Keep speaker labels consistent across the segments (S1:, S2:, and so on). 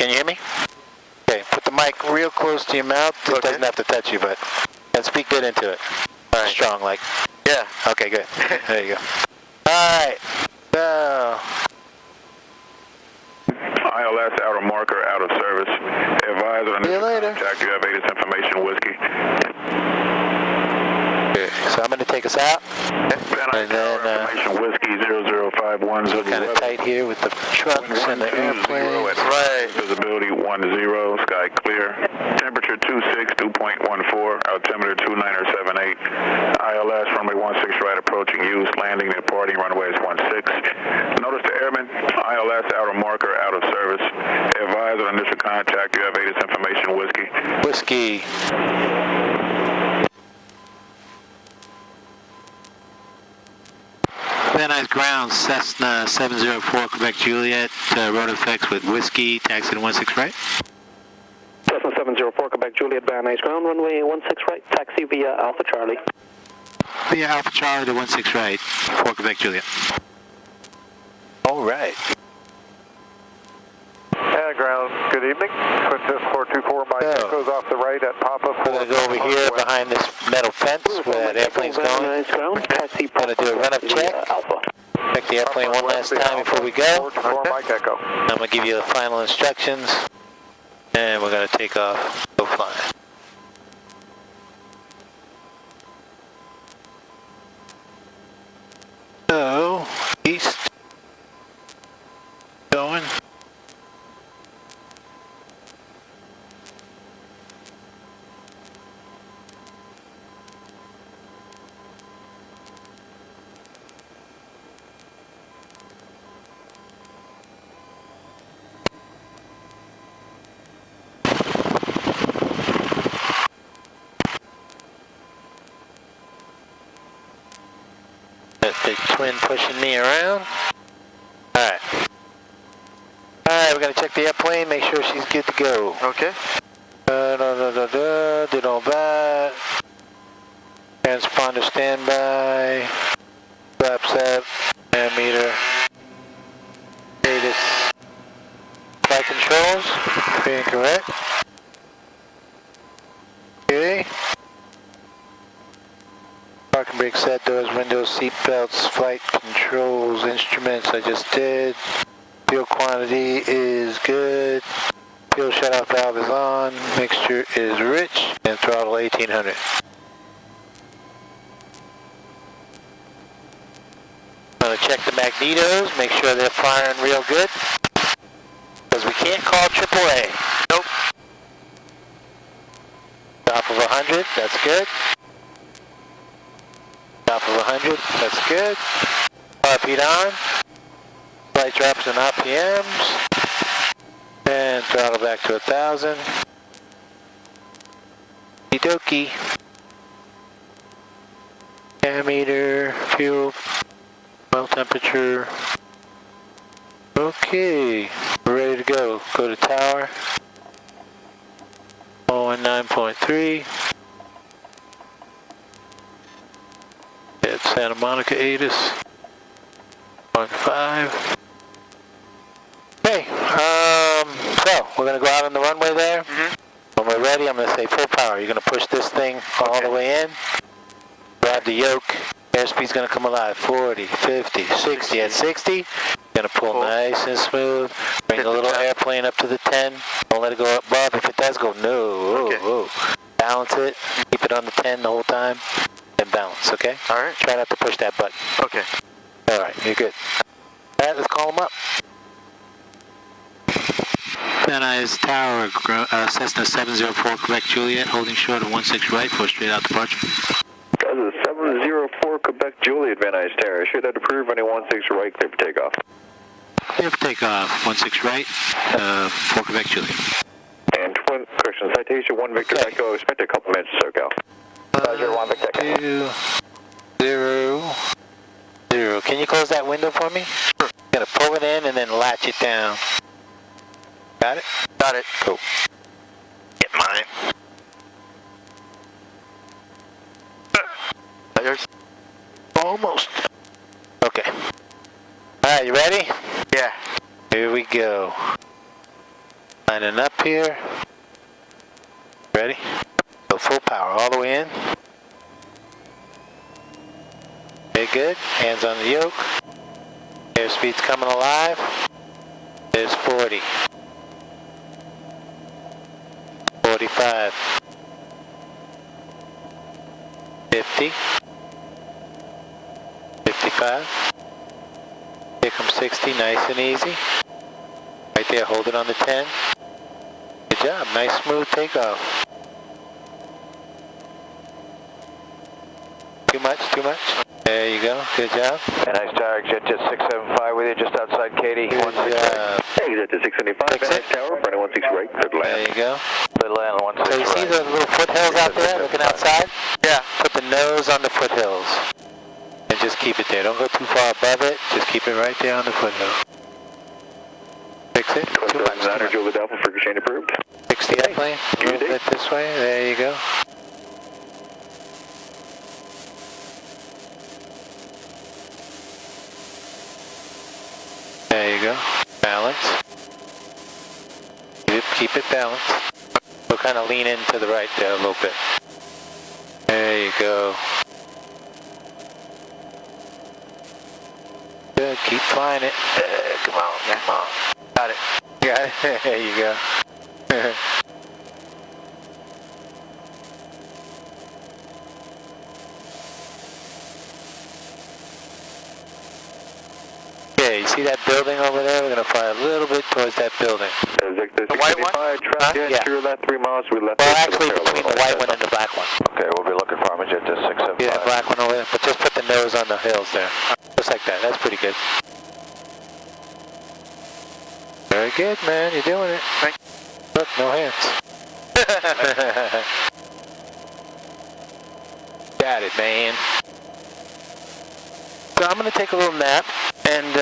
S1: Can you hear me? Okay, put the mic real close to your mouth. It doesn't have to touch you, but and speak good into it. All right. Strong, like.
S2: Yeah.
S1: Okay, good. There you go. All right. So.
S3: ILS outer marker out of service. Advise on initial contact. You have ATIS information, whiskey.
S1: Okay, so I'm going to take us out.
S3: And then information, whiskey 0051.
S1: So we're kind of tight here with the trucks and the airplanes.
S3: Right. Visibility 10, sky clear. Temperature 26, 2.14. Altimeter 2978. ILS runway 16 right approaching use. Landing and departing runway is 16. Notice the airman. ILS outer marker out of service. Advise on initial contact. You have ATIS information, whiskey.
S1: Whiskey. Van Nuys ground, Cessna 704 Quebec Juliet, ROTOR F with whiskey, taxi to 16 right.
S4: Cessna 704 Quebec Juliet, Van Nuys ground, runway 16 right, taxi via Alpha Charlie.
S1: Via Alpha Charlie to 16 right, for Quebec Juliet. All right.
S5: Ground, good evening. Quintus 424, Mike Echo's off the right at Papa.
S1: We're going to go over here behind this metal fence where that airplane's going. Going to do a run-up check. Check the airplane one last time before we go. I'm going to give you the final instructions. And we're going to take off, go flying. So, east. Going. The twin pushing me around. Alright. Alright, we're going to check the airplane, make sure she's good to go.
S2: Okay.
S1: Did all that. Transponder standby. Flaps up. Ammeter. ATIS. Flight controls. Being correct. Okay. Parking brake set, doors, windows, seat belts, flight controls, instruments I just did. Fuel quantity is good. Fuel shutoff valve is on. Mixture is rich. And throttle 1800. I'm going to check the magnetos, make sure they're firing real good. Because we can't call AAA. Nope. Top of 100, that's good. Top of 100, that's good. RP on. Flight drops in RPMs. And throttle back to 1,000. Okie dokie. Ammeter, fuel, oil temperature. Okay, we're ready to go. Go to tower. 119.3. At Santa Monica ATIS. 1.5. Okay, so we're going to go out on the runway there. When we're ready, I'm going to say full power. You're going to push this thing all the way in. Grab the yoke. Airspeed's going to come alive. 40, 50, 60. At 60, you're going to pull nice and smooth. Bring the little airplane up to the 10. Don't let it go above. If it does go, no. Balance it. Keep it on the 10 the whole time. And balance, okay?
S2: Alright.
S1: Try not to push that button.
S2: Okay.
S1: Alright, you're good. Alright, let's call them up. Van Nuys Tower, Cessna 704 Quebec Juliet, holding short of 16 right for straight out departure.
S4: That is 704 Quebec Juliet, Van Nuys Tower. Should have approved runway 16 right, clear for takeoff.
S1: Clear for takeoff, 16 right, for Quebec Juliet.
S4: And twin, correction, citation 1 Victor Echo, expect a couple minutes to SoCal. 1 Victor Echo.
S1: 2, 0, 0. Can you close that window for me? Sure. Gonna pull it in and then latch it down. Got it?
S2: Got it.
S1: Cool. Get mine.
S2: Yours?
S1: Almost. Okay. Alright, you ready?
S2: Yeah.
S1: Here we go. Lining up here. Ready? Go full power all the way in. Okay, good. Hands on the yoke. Airspeed's coming alive. There's 40. 45. 50. 55. Here comes 60, nice and easy. Right there, hold it on the 10. Good job, nice smooth takeoff. Too much, too much. There you go, good job.
S4: Nice tower, jet 675 with you just outside Katy.
S1: Good job.
S4: Hey, jet 675, nice tower, running 16 right, good land.
S1: There you go.
S4: Good land, 16
S1: So you see the little foothills out there looking outside?
S2: Yeah.
S1: Put the nose on the foothills. And just keep it there. Don't go too far above it. Just keep it right there on the foothill. Fix it. Too much.
S4: Juliet Alpha for Shane approved.
S1: Fix the airplane. A little bit this way. There you go. There you go. Balance. Keep it balanced. We'll kind of lean into the right there a little bit. There you go. Good. Keep flying it. Come on. Come on. Got it. Got it. There you go. Okay, you see that building over there? We're going to fly a little bit towards that building.
S4: The
S2: white one?
S4: Yeah. Sure, left 3 miles, we left.
S1: Well, actually, between the white one and the black one.
S4: Okay, we'll be looking for him at jet 675.
S1: Yeah, black one over there. But just put the nose on the hills there. Just like that. That's pretty good. Very good, man. You're doing it.
S2: Thanks.
S1: Look, no hands. Got it, man. So I'm going to take a little nap, and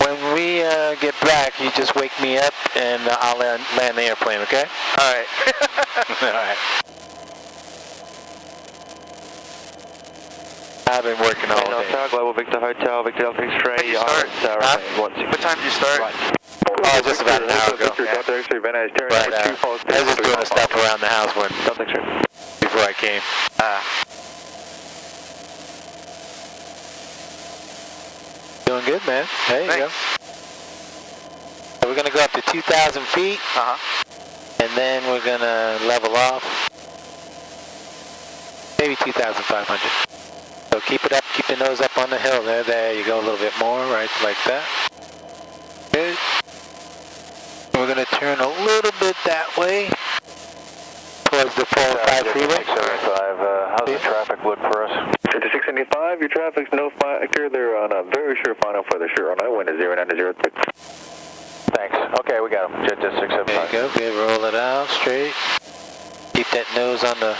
S1: when we get back, you just wake me up, and I'll land the airplane, okay?
S2: All right.
S1: All right. I've been working all day.
S4: Tower, Global Victor Hotel, Victor Alpha X-ray,
S2: What time did you start?
S4: Right.
S1: Oh, just about an hour ago.
S4: Victor, Delta X-ray, Van Nuys,
S1: But I was just doing the stuff around the house
S4: Delta X-ray.
S1: before I came. Doing good, man. There you go. So we're going to go up to 2,000 feet, and then we're going to level off. Maybe 2,500. So keep it up, keep the nose up on the hill there. There you go, a little bit more, right like that. Good. We're going to turn a little bit that way towards the 405 freeway.
S4: How's the traffic look for us? To 675, your traffic's no factor. They're on a very sure final for the sure on wind is 0906. Thanks. Okay, we got them. Jet 675.
S1: There you go. Good. Roll it out straight. Keep that nose on the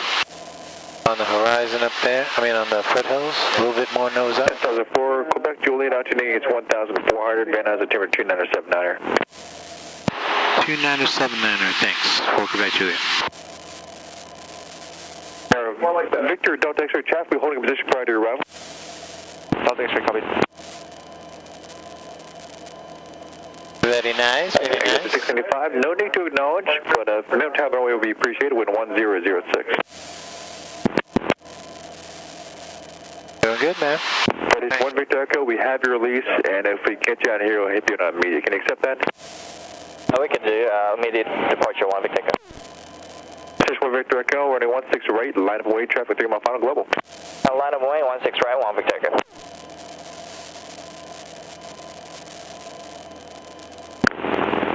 S1: horizon up there. I mean on the foothills. A little bit more nose up.
S4: 10,004 Quebec Juliet altitude. It's 1,400. Van Nuys altimeter 2979er.
S1: 2979er. Thanks. For Quebec Juliet.
S4: Victor, Delta X-ray traffic, holding a position prior to your arrival. Delta X-ray, copy.
S1: Very nice, very nice.
S4: 675, no need to acknowledge, but minimum time runway will be appreciated with 1006.
S1: Doing good, man.
S4: That is 1 Victor Echo, we have your release, and if we get you out of here, we'll hit you on immediate. Can you accept that?
S6: We can do immediate departure 1 Victor Echo.
S4: 1 Victor Echo, running 16 right, line of way, traffic 3 mile final global.
S6: Line of way, 16 right, 1 Victor Echo.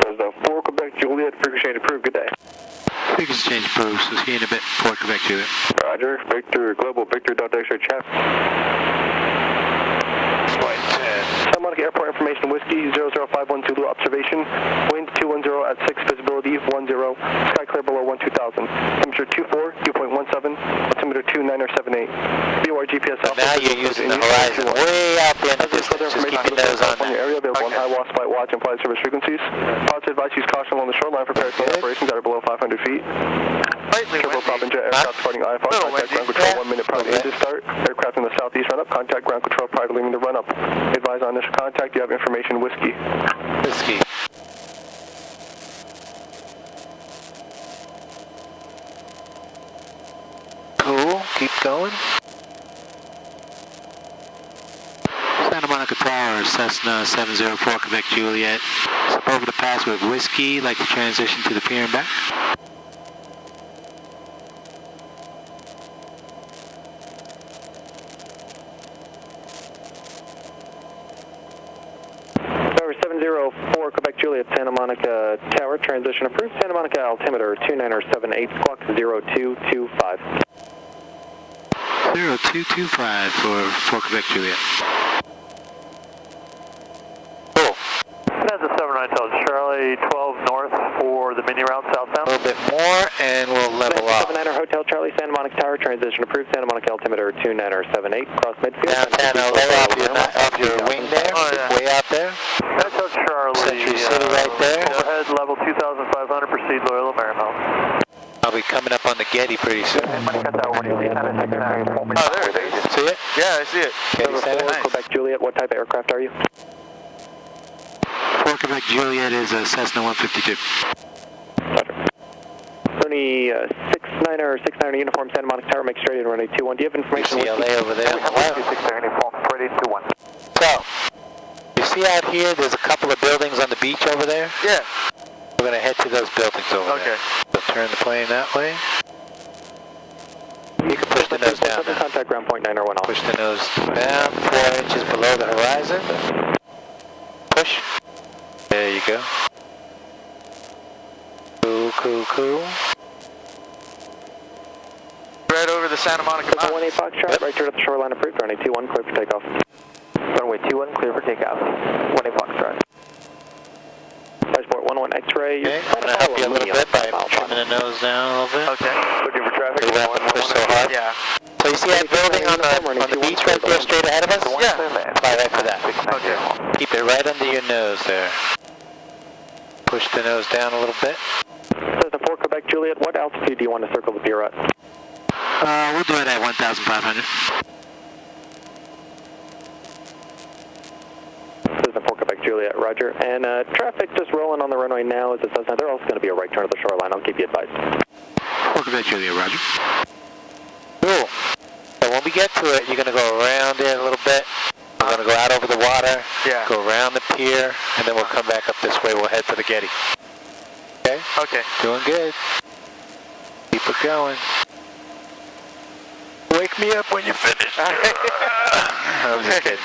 S4: There's the 4 Quebec Juliet, frequency change approved, good day.
S1: Frequency change approved, so see you in a bit. 4 Quebec Juliet.
S4: Roger, Victor, global, Victor, Delta X-ray traffic.
S7: Monica Airport information, whiskey 00512 Zulu observation, wind 210 at 6, visibility 10, sky clear below 12,000, temperature 24, 2.17, altimeter 2978, BOR GPS alpha.
S1: Now you're using the horizon way out there in the distance, just keep your nose on that.
S7: Area available on high watch, flight watch, and flight service frequencies. Positive advice, use caution along the shoreline for parasailing operations that are below 500 feet.
S2: Slightly
S7: Turboprop and jet aircraft departing IFR, contact ground control 1 minute prior to engine start. Aircraft in the southeast run up, contact ground control prior to leaving the run up. Advise on initial contact, you have information whiskey.
S1: Whiskey. keep going. Santa Monica Tower, Cessna 704, Quebec Juliet. Step over the pass with Whiskey, like to transition to the pier and back.
S7: Tower 704, Quebec Juliet, Santa Monica Tower, transition approved. Santa Monica altimeter 2978, squawk 0225.
S1: 0225 for Quebec Juliet.
S2: That's a 79 Hotel Charlie, 12 north for the mini route southbound.
S1: A little bit more and we'll level up.
S7: 79er Hotel Charlie, Santa Monica Tower, transition approved. Santa Monica altimeter 2978, cross midfield.
S1: Downtown LA off your wing there, way out there.
S2: Hotel Charlie,
S1: Century City right there.
S2: overhead level 2,500, proceed Loyola Marymount.
S1: I'll be coming up on the Getty pretty soon.
S2: Oh, there it is.
S1: See it?
S2: Yeah, I see it.
S1: Getty Center.
S2: Nice.
S7: Quebec Juliet, what type of aircraft are you?
S1: For Quebec Juliet is a Cessna 152.
S7: Rooney 69er uniform, Santa Monica Tower, make straight and runway 21. Do you have information?
S1: UCLA over there.
S4: We have 126 uniform, ready to 1.
S1: So, you see out here, there's a couple of buildings on the beach over there?
S2: Yeah.
S1: We're going to head to those buildings over there.
S2: Okay.
S1: So turn the plane that way. You can push the nose down now.
S7: Contact ground point 901 off.
S1: Push the nose down 4 inches below the horizon. Push. There you go. Cool, cool, cool.
S2: Right over the Santa Monica Mountains.
S7: 18 Foxtrot, right turn at the shoreline approved, runway 21, clear for takeoff. Runway 21, clear for takeoff. 18 Foxtrot. Passport 11 X-ray.
S1: Okay, I'm going to help you a little bit by trimming the nose down a little bit.
S2: Okay.
S4: Looking for traffic.
S1: You don't have to push so hard.
S2: Yeah.
S1: So you see that building on the beach right there straight ahead of us?
S2: Yeah.
S1: Fly right for that.
S2: Okay.
S1: Keep it right under your nose there. Push the nose down a little bit.
S7: Cessna 4 Quebec Juliet, what altitude do you want to circle the pier at?
S1: We'll do it at 1,500.
S7: Cessna 4 Quebec Juliet, roger. And traffic just rolling on the runway now as it says now. There's also going to be a right turn at the shoreline. I'll keep you advised.
S1: 4 Quebec Juliet, roger. Cool. So when we get to it, you're going to go around it a little bit. We're going to go out over the water, go around the pier, and then we'll come back up this way. We'll head to the Getty. Okay?
S2: Okay.
S1: Doing good. Keep it going. Wake me up when you finish. I'm just kidding.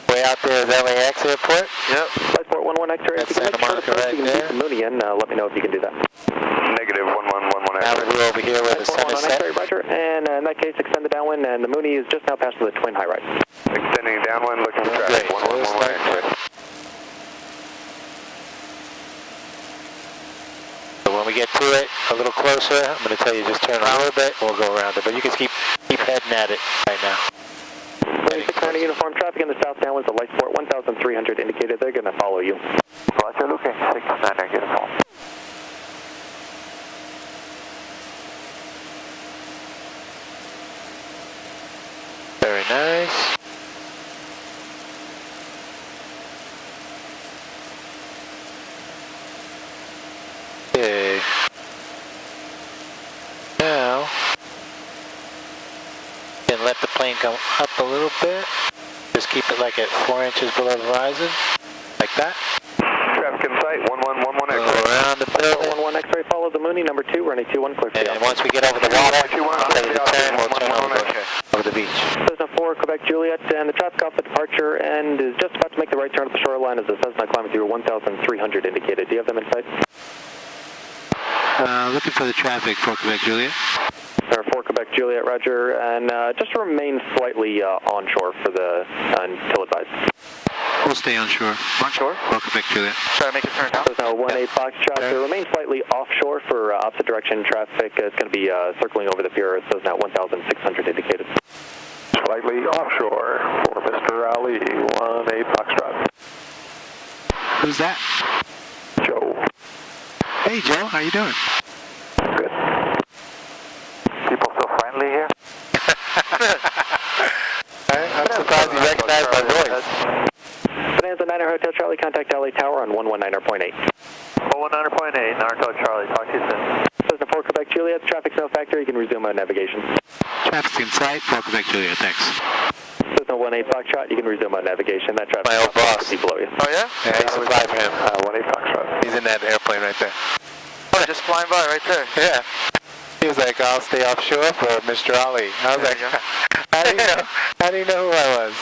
S1: Way out there is LAX Airport.
S2: Yep.
S7: Passport 11 X-ray.
S1: That's Santa Monica right there.
S7: Mooney in. Let me know if you can do that.
S3: Negative 1111
S1: Now
S3: X-ray.
S1: we're over here where the sun is set.
S7: Roger. And in that case, extend the downwind, and the Mooney is just now past the twin high right.
S3: Extending downwind, looking for traffic. 1111 X-ray.
S1: So when we get to it, a little closer, I'm going to tell you just turn around a little bit, and we'll go around it. But you can keep heading at it right now.
S7: 690 uniform traffic in the south downwind, the light port 1,300 indicated. They're going to follow you.
S4: Roger, looking 690 uniform.
S1: Very nice. Okay. Now, then let the plane come up a little bit. Just keep it like at 4 inches below the horizon, like that.
S3: Traffic in sight, 1111
S1: Go
S3: X-ray.
S1: around the building.
S7: 11 X-ray, follow the Mooney, number 2, running 21, clear for
S1: And once we get over the water, I'll tell you to turn, we'll turn over the beach.
S7: Cessna 4, Quebec Juliet, and the traffic off the departure end is just about to make the right turn at the shoreline as the Cessna climbing through 1,300 indicated. Do you have them in sight?
S1: Looking for the traffic for Quebec Juliet.
S7: Or 4 Quebec Juliet, roger, and just remain slightly onshore for the until advised.
S1: We'll stay onshore.
S2: Onshore?
S1: For Quebec Juliet.
S2: Try to make a turn down.
S7: Cessna 18 Foxtrot, so remain slightly offshore for opposite direction traffic. It's going to be circling over the pier. It says now 1,600 indicated.
S4: Slightly offshore for Mr. Ali, 18 Foxtrot.
S1: Who's that?
S4: Joe.
S1: Hey Joe, how you doing?
S4: Good. People so friendly here?
S1: I'm surprised you recognized my voice.
S7: Bonanza 9er Hotel Charlie, contact LA Tower on 119.8.
S2: 119.8, Naruto Charlie, talk to you soon.
S7: Cessna 4 4 Quebec Juliet, traffic's no factor, you can resume navigation.
S1: Traffic's in sight, 4 Quebec Juliet, thanks.
S7: Cessna 18 Foxtrot, you can resume navigation. That traffic
S1: My old boss.
S7: below you.
S2: Oh yeah?
S1: Yeah, I used to fly for him.
S5: 18 Foxtrot.
S1: He's in that airplane right there.
S2: Oh, just flying by right there.
S1: Yeah. He was like, I'll stay offshore for Mr. Ali. I was like, how do you know? How do you know who I was?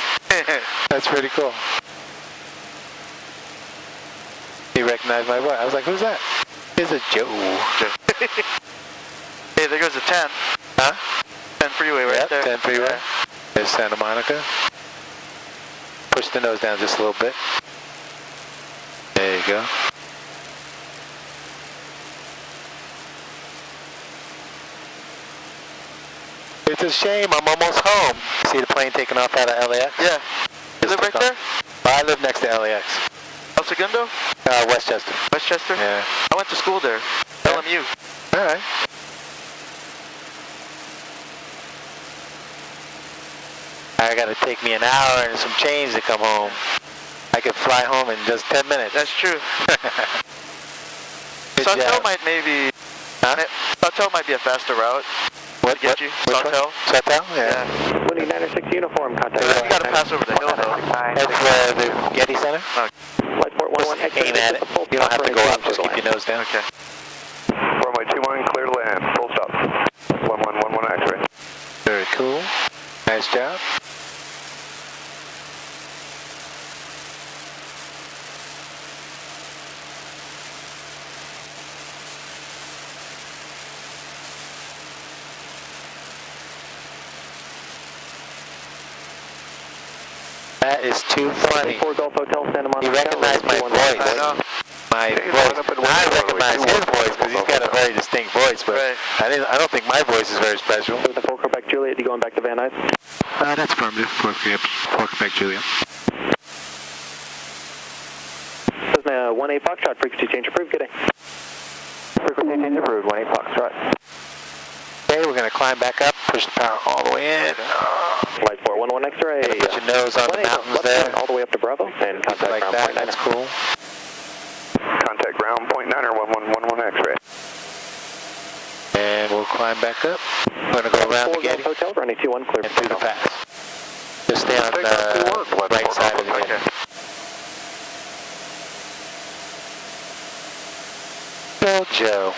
S1: That's pretty cool. He recognized my voice. I was like, who's that? It's a Joe.
S2: Hey, there goes the 10.
S1: Huh?
S2: 10 freeway right
S1: Yep,
S2: there.
S1: 10 freeway.
S2: Yeah.
S1: There's Santa Monica. Push the nose down just a little bit. There you go. It's a shame, I'm almost home. See the plane taking off out of LAX?
S2: Yeah. You live right there?
S1: I live next to LAX.
S2: El Segundo?
S1: Westchester.
S2: Westchester?
S1: Yeah.
S2: I went to school there. LMU.
S1: Alright. I gotta take me an hour and some change to come home. I could fly home in just 10 minutes.
S2: That's true.
S1: Good
S2: Sawtell
S1: job.
S2: might maybe...
S1: Huh?
S2: Sawtell might be a faster route.
S1: What?
S2: Get you?
S1: Which one?
S2: Sawtell?
S1: Sawtell?
S2: Yeah.
S7: 2906 uniform, contact.
S2: You gotta pass over the hill though.
S1: That's the Getty Center?
S7: Lightsport 11 X.
S1: Aim at it. You don't have to go up, just keep your nose down.
S2: Okay.
S5: Runway 21, clear to land. Full stop. 1111 X-ray.
S1: Very cool. Nice job. That is too funny.
S7: 4 Gulf Hotel, Santa Monica.
S1: You recognize my voice.
S2: I know.
S1: My voice. I recognize his voice because he's got a very distinct voice, but
S2: Right.
S1: I don't think my voice is very special.
S7: The 4 Quebec Juliet, you going back to Van Nuys?
S1: That's affirmative. 4 Quebec Juliet.
S7: Cessna 18 Foxtrot, frequency change approved, good day. Frequency change approved, 18 Foxtrot.
S1: Okay, we're going to climb back up, push the power all the way in.
S7: Lightsport 11 X-ray.
S1: Put your nose on the mountains there.
S7: All the way up to Bravo, and contact
S1: Like
S7: ground
S1: that,
S7: point 9.
S1: that's cool.
S5: Contact ground point 9 or 1111 X-ray.
S1: And we'll climb back up. We're going to go around the Getty
S7: Hotel, running 21, clear.
S1: and through the pass. Just stay on the right side of the Getty. Go, Joe.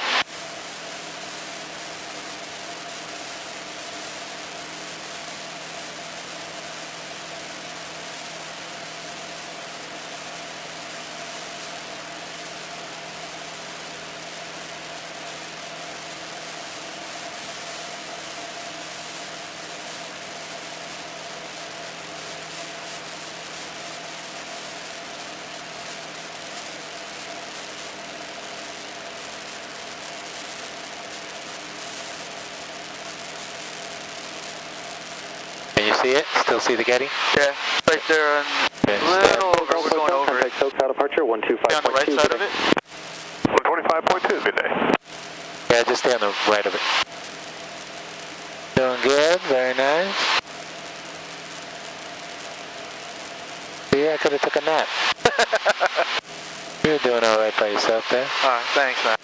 S1: Can you see it? Still see the Getty?
S2: Yeah. Right there and a little over. We're going over it.
S7: Contact SoCal departure, 125.2.
S2: On the right side of it?
S5: 125.2, good day.
S1: Yeah, just stay on the right of it. Doing good, very nice. See, I could have took a nap. You're doing all right by yourself there.
S2: Alright, thanks man.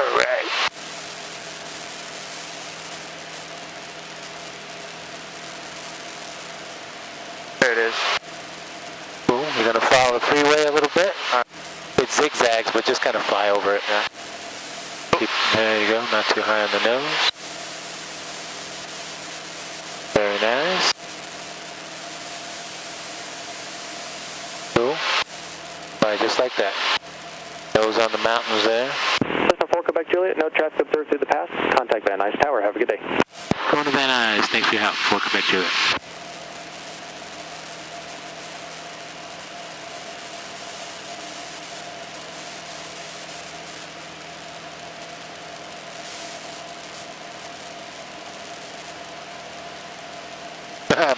S1: All right.
S2: There it is.
S1: Cool. We're gonna follow the freeway a little bit. It zigzags, but just kind of fly over it.
S2: Yeah.
S1: There you go. Not too high on the nose. Very nice. Cool. Fly just like that. Nose on the mountains there.
S7: Cessna 4 Quebec Juliet, no traffic observed through the pass. Contact Van Nuys Tower, have a good day.
S1: Going to Van Nuys. Thanks for your help. 4 Quebec Juliet.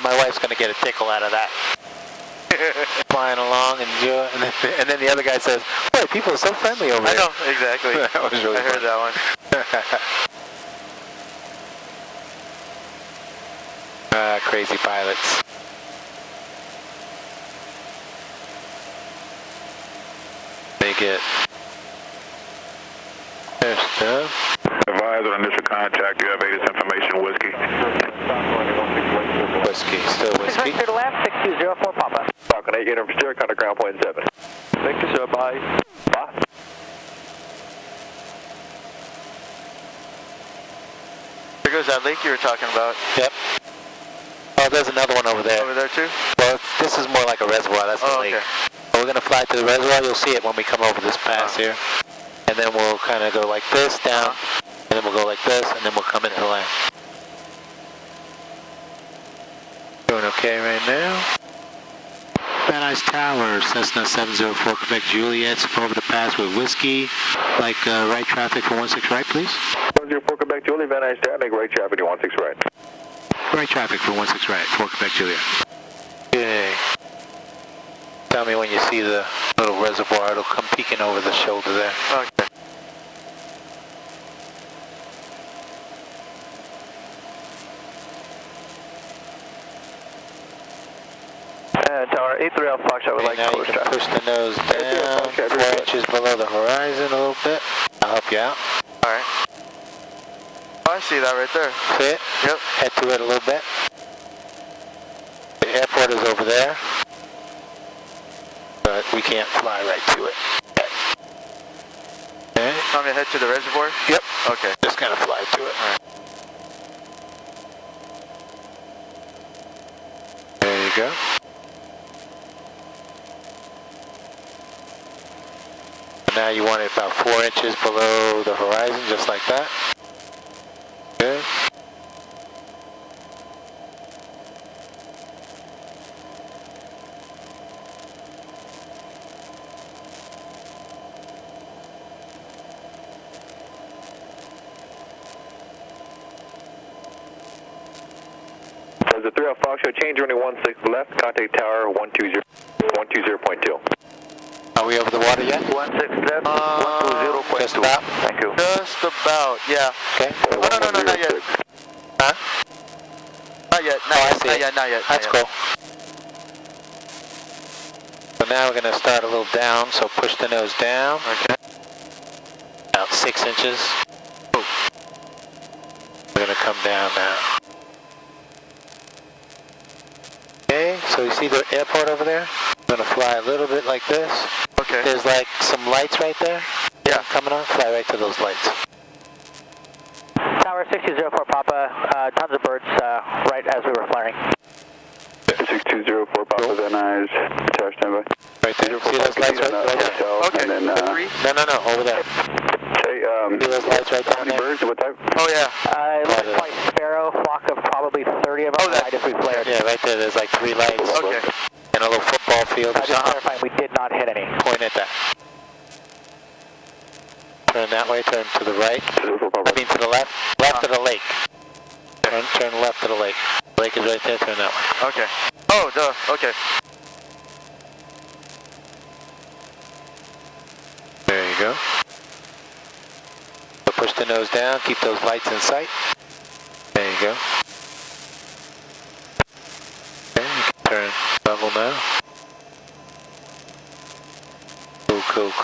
S1: My wife's going to get a tickle out of that. Flying along and then the other guy says, boy, people are so friendly over
S2: I
S1: there.
S2: know, exactly.
S1: That was really
S2: I heard
S1: fun.
S2: that one.
S1: Crazy pilots. They me get... There's stuff.
S3: Advise on initial contact. You have ATIS information, whiskey.
S1: Whiskey, still whiskey.
S6: To the left, 6204 Papa.
S4: Falcon 8, unit for steer, contact ground point 7.
S7: Thank you, sir. Bye.
S4: Bye.
S8: There goes that lake you were talking about.
S1: Yep. Oh, there's another one over there.
S8: Over there too?
S1: Well, this is more like a reservoir. That's the lake.
S8: Okay.
S1: We're going to fly to the reservoir. You'll see it when we come over this pass here. And then we'll kind of go like this down. And then we'll go like this. And then we'll come into the land. Doing okay right now. Van Nuys Tower, Cessna 704 Quebec Juliet, over the pass with whiskey. Like right traffic for 16 right, please.
S4: 104 Quebec Juliet, Van Nuys Tower, make right traffic to 16 right.
S1: Right traffic for 16 right, 4 Quebec Juliet. Okay. Tell me when you see the little reservoir, it'll come peeking over the shoulder there.
S8: Okay.
S7: Tower 83 Alpha Foxtrot would like
S1: now you
S7: close
S1: can
S7: traffic.
S1: push the nose down 4 inches below the horizon a little bit. I'll help you out.
S8: Alright. Oh, I see that right there.
S1: See it?
S8: Yep.
S1: Head to it a little bit. The airport is over there. But we can't fly right to it. Okay.
S8: Want me to head to the reservoir?
S1: Yep.
S8: Okay.
S1: Just kind of fly to it.
S8: Alright.
S1: There you go. Now you want it about 4 inches below the horizon, just like that. Good.
S4: There's a 3 Alpha Foxtrot, change running 16 left, contact tower 120.2.
S1: Are we over the water yet?
S4: 16 left, 120.2.
S1: Just about?
S4: Thank you.
S8: Just about, yeah.
S1: Okay.
S8: Oh, no, not yet.
S1: Huh?
S8: Not yet,
S1: Oh, I see
S8: not
S1: it.
S8: yet, not yet.
S1: That's
S8: not yet.
S1: cool. So now we're going to start a little down, so push the nose down.
S8: Okay.
S1: About 6 inches. Ooh. We're going to come down now. Okay, so you see the airport over there? We're going to fly a little bit like this.
S8: Okay.
S1: There's like some lights right there.
S8: Yeah.
S1: Coming on, fly right to those lights.
S6: Tower 6204 Papa, tons of birds right as we were flaring.
S3: 6204 Papa, Van Nuys, tower standby.
S1: Right there. See those lights right there?
S8: Okay,
S3: And then,
S8: the 3?
S1: No, over there.
S3: Hey,
S1: See those lights right down there?
S3: birds, what type?
S8: Oh, yeah.
S6: It looks like Sparrow, flock of probably 30 of them right as we flared.
S1: Yeah, right there. There's like 3 lights.
S8: Okay.
S1: And a little football field or
S6: Just
S1: something.
S6: clarifying, we did not hit any.
S1: Point at that. Turn that way, turn to the right. I mean to the left. Left of the lake. Turn left of the lake. The lake is right there, turn that way.
S8: Okay. Oh, duh. Okay.
S1: There you go. So push the nose down, keep those lights in sight. There you go. Okay, you can turn level now.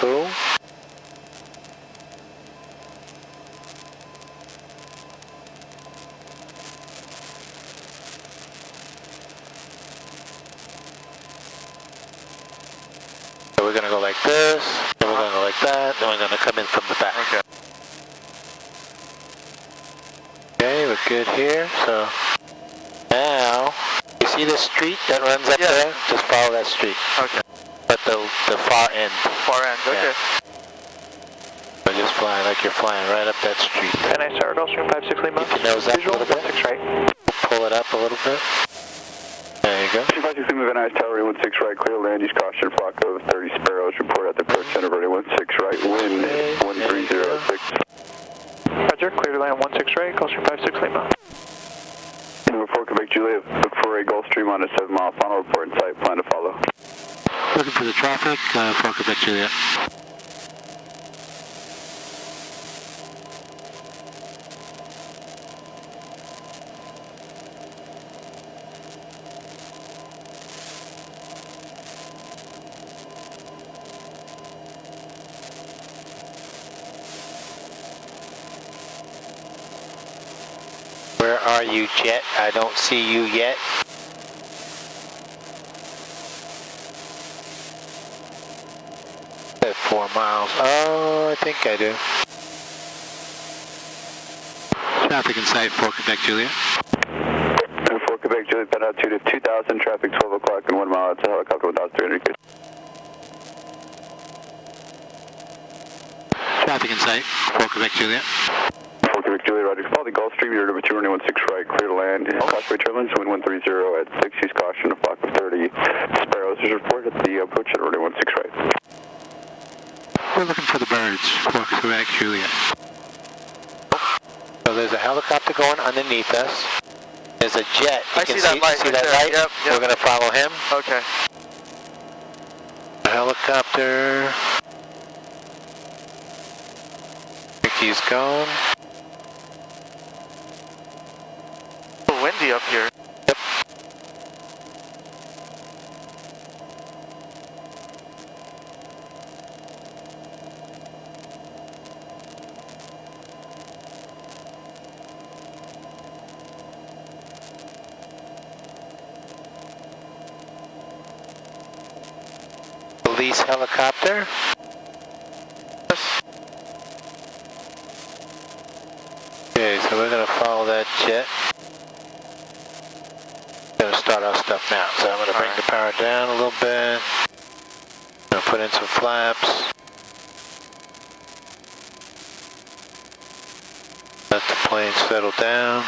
S1: Cool. So we're going to go like this, then we're going to go like that, then we're going to come in from the back.
S8: Okay.
S1: Okay, we're good here. So now, you see this street that runs up there? Just follow that street.
S8: Okay.
S1: But the far end.
S8: Far end, okay.
S1: So just fly like you're flying right up that street there.
S7: And I start Gulfstream 56 Lima.
S1: Keep your nose up
S7: Visual,
S1: a little bit.
S7: 16 right.
S1: Pull it up a little bit. There you go.
S3: 256 Lima, Van Nuys Tower, 16 right, clear land, use caution, flock of 30 sparrows, report at the approach center, running 16 right, wind 1306.
S7: Roger, clear to land 16 right, Gulfstream 56 Lima.
S3: Number 4 Quebec Juliet, look for a Gulfstream on a 7-mile final report in sight, plan to follow.
S1: Looking for the traffic, 4 Quebec Juliet. are you, jet? I don't see you yet. At 4 miles. Oh, I think I do. Traffic in sight for Quebec Juliet.
S4: For Quebec Juliet, pen altitude of 2,000, traffic 12 o'clock and 1 mile. It's a helicopter without 300 feet.
S1: Traffic in sight for Quebec Juliet.
S4: For Quebec Juliet, Roger. Follow the Gulf Stream, you're number 216 right, clear to land. Caution turbulence, wind 130 at 6, use caution, a flock of 30 sparrows. There's a report at the approach at runway 16 right.
S1: We're looking for the birds for Quebec Juliet. So there's a helicopter going underneath us. There's a jet.
S8: I see that light.
S1: See that light?
S8: Yep.
S1: We're going to follow him.
S8: Okay.
S1: A helicopter. I think he's gone.
S8: A little windy up here.
S1: Yep. Police helicopter. Okay, so we're going to follow that jet. Going to start our stuff now. So I'm going to bring the power down a little bit. Going to put in some flaps. Let the plane settle down.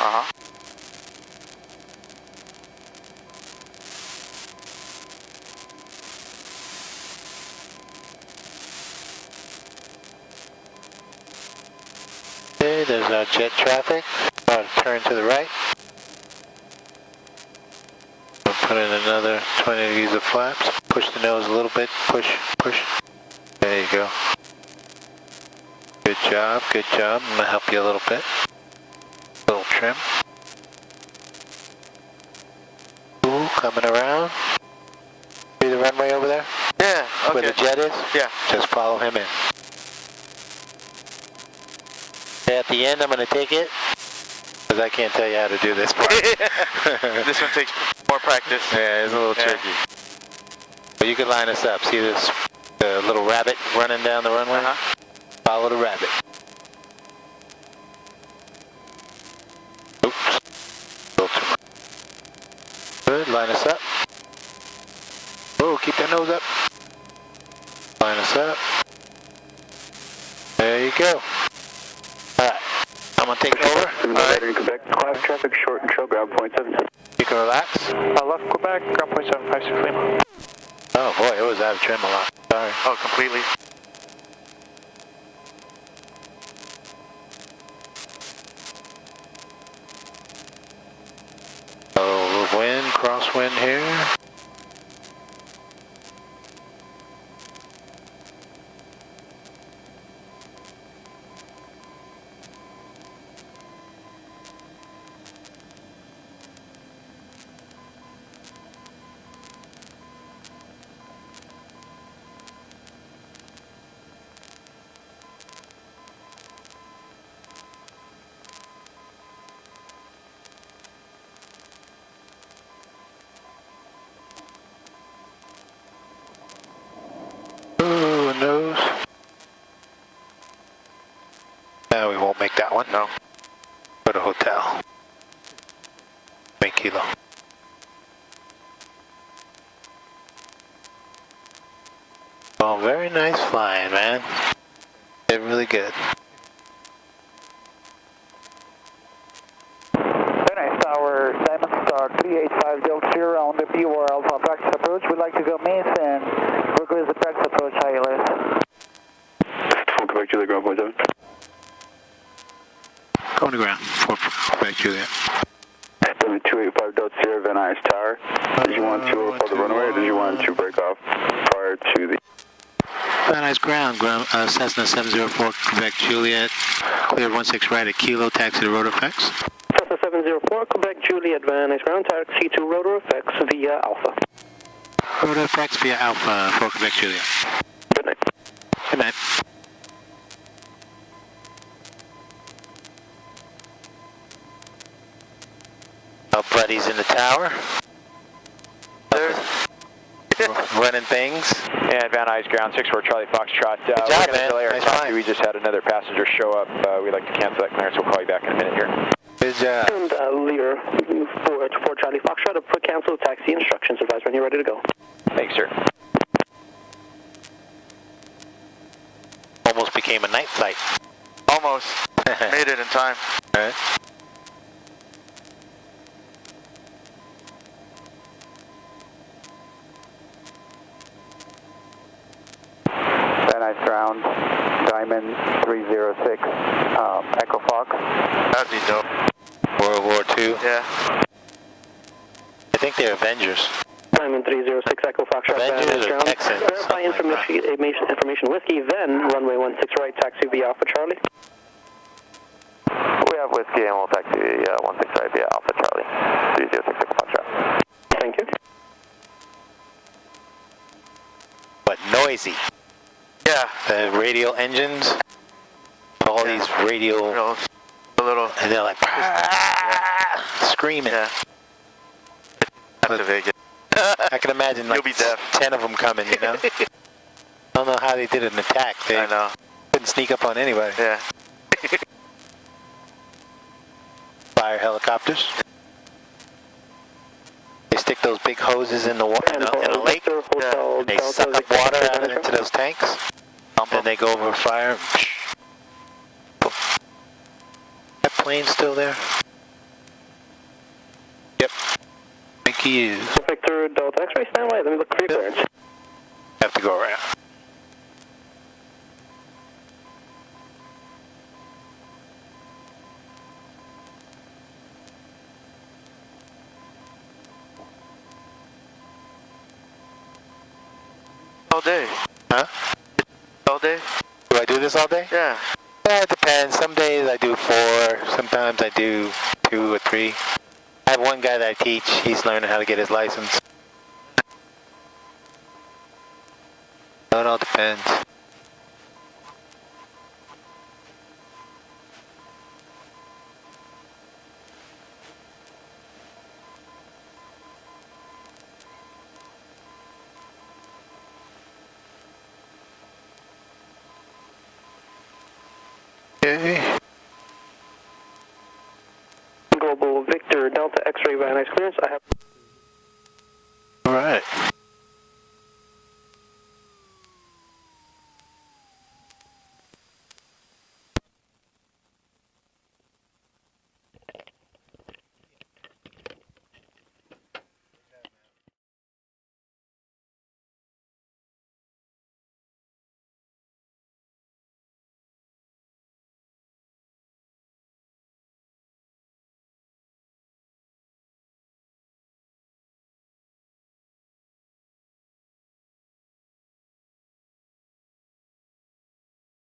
S1: Okay, there's our jet traffic. About to turn to the right. We'll put in another 20 degrees of flaps. Push the nose a little bit. Push, push. There you go. Good job, good job. I'm going to help you a little bit. A little trim. Ooh, coming around. See the runway over there?
S8: Yeah, okay.
S1: Where the jet is?
S8: Yeah.
S1: Just follow him in. At the end, I'm going to take it, because I can't tell you how to do this part.
S8: This one takes more practice.
S1: Yeah, it's a little tricky. But you can line us up. See this little rabbit running down the runway? Follow the rabbit. Oops. Good, line us up. Oh, keep that nose up. Line us up. There you go. Alright, I'm going to take over.
S4: Alright. In Quebec, class traffic short and trail, ground point 76.
S1: You can relax.
S2: Left Quebec, ground point 756 Freeman.
S1: Oh boy, it was out of trim a lot. Sorry.
S8: Oh, completely.
S1: A little wind, crosswind here. Ooh, nose. No, we won't make that one.
S8: No.
S1: Go to hotel. Make kilo. Oh, very nice flying, man. Did really good.
S6: Very nice, tower Diamond Star 385 Delta Sierra on the BUR Alpha practice approach. We'd like to go miss and we're good as the practice approach. How you list?
S4: From Quebec Juliet, ground point 7.
S1: Going to ground. For Quebec Juliet.
S4: 285 Delta Sierra, Van Nuys Tower. Did you want to overflow the runway or did you want to break off prior to the...
S1: Van Nuys ground, Cessna 704 Quebec Juliet. Cleared 16 right at Kilo, taxi to ROTOR F.
S7: Cessna 704, Quebec Juliet, Van Nuys ground, taxi to ROTOR F via Alpha.
S1: ROTOR F via Alpha for Quebec Juliet.
S7: Good night.
S1: Good night. buddies in the tower.
S8: There's
S1: running things.
S2: And Van Nuys ground 64 Charlie Foxtrot.
S1: Good job, man. Nice flying.
S2: We just had another passenger show up. We'd like to cancel that clearance. We'll call you back in a minute here.
S1: Good job.
S7: And Lear for Charlie Foxtrot, for cancel taxi instructions. Advise when you're ready to go.
S2: Thanks, sir.
S1: Almost became a night flight.
S8: almost made it in time.
S1: All right.
S6: Van Nuys ground, Diamond 306, Echo Fox.
S8: That'd be dope.
S1: World War II.
S8: Yeah.
S1: I think they're Avengers.
S7: Diamond 306 Echo Fox.
S1: Avengers or Texans.
S7: Verify information whiskey, then runway 16 right, taxi via Alpha Charlie.
S6: We have whiskey and we'll taxi 16 right via Alpha Charlie, 306 Echo Fox.
S7: Thank you.
S1: But noisy.
S8: Yeah.
S1: The radial engines. All these radial.
S8: A little.
S1: And they're like screaming.
S8: Yeah. Activate it.
S1: I can imagine like
S8: You'll be deaf.
S1: 10 of them coming, you know? I don't know how they did an attack. They
S8: I know.
S1: couldn't sneak up on anybody.
S8: Yeah.
S1: Fire helicopters. They stick those big hoses in the water in a lake.
S7: Hotel,
S1: They suck up water out of it into those tanks. Then they go over fire. That plane still there? Yep. Thank you.
S7: Victor Delta X-ray, stand by. Let me look for your clearance.
S1: Have to go around.
S8: All day.
S1: Huh?
S8: All day?
S1: Do I do this all day?
S8: Yeah.
S1: Yeah, it depends. Some days I do 4. Sometimes I do 2 or 3. I have one guy that I teach. He's learning how to get his license. So it all depends. Okay.
S7: Global Victor Delta X-ray Van Nuys clearance. I have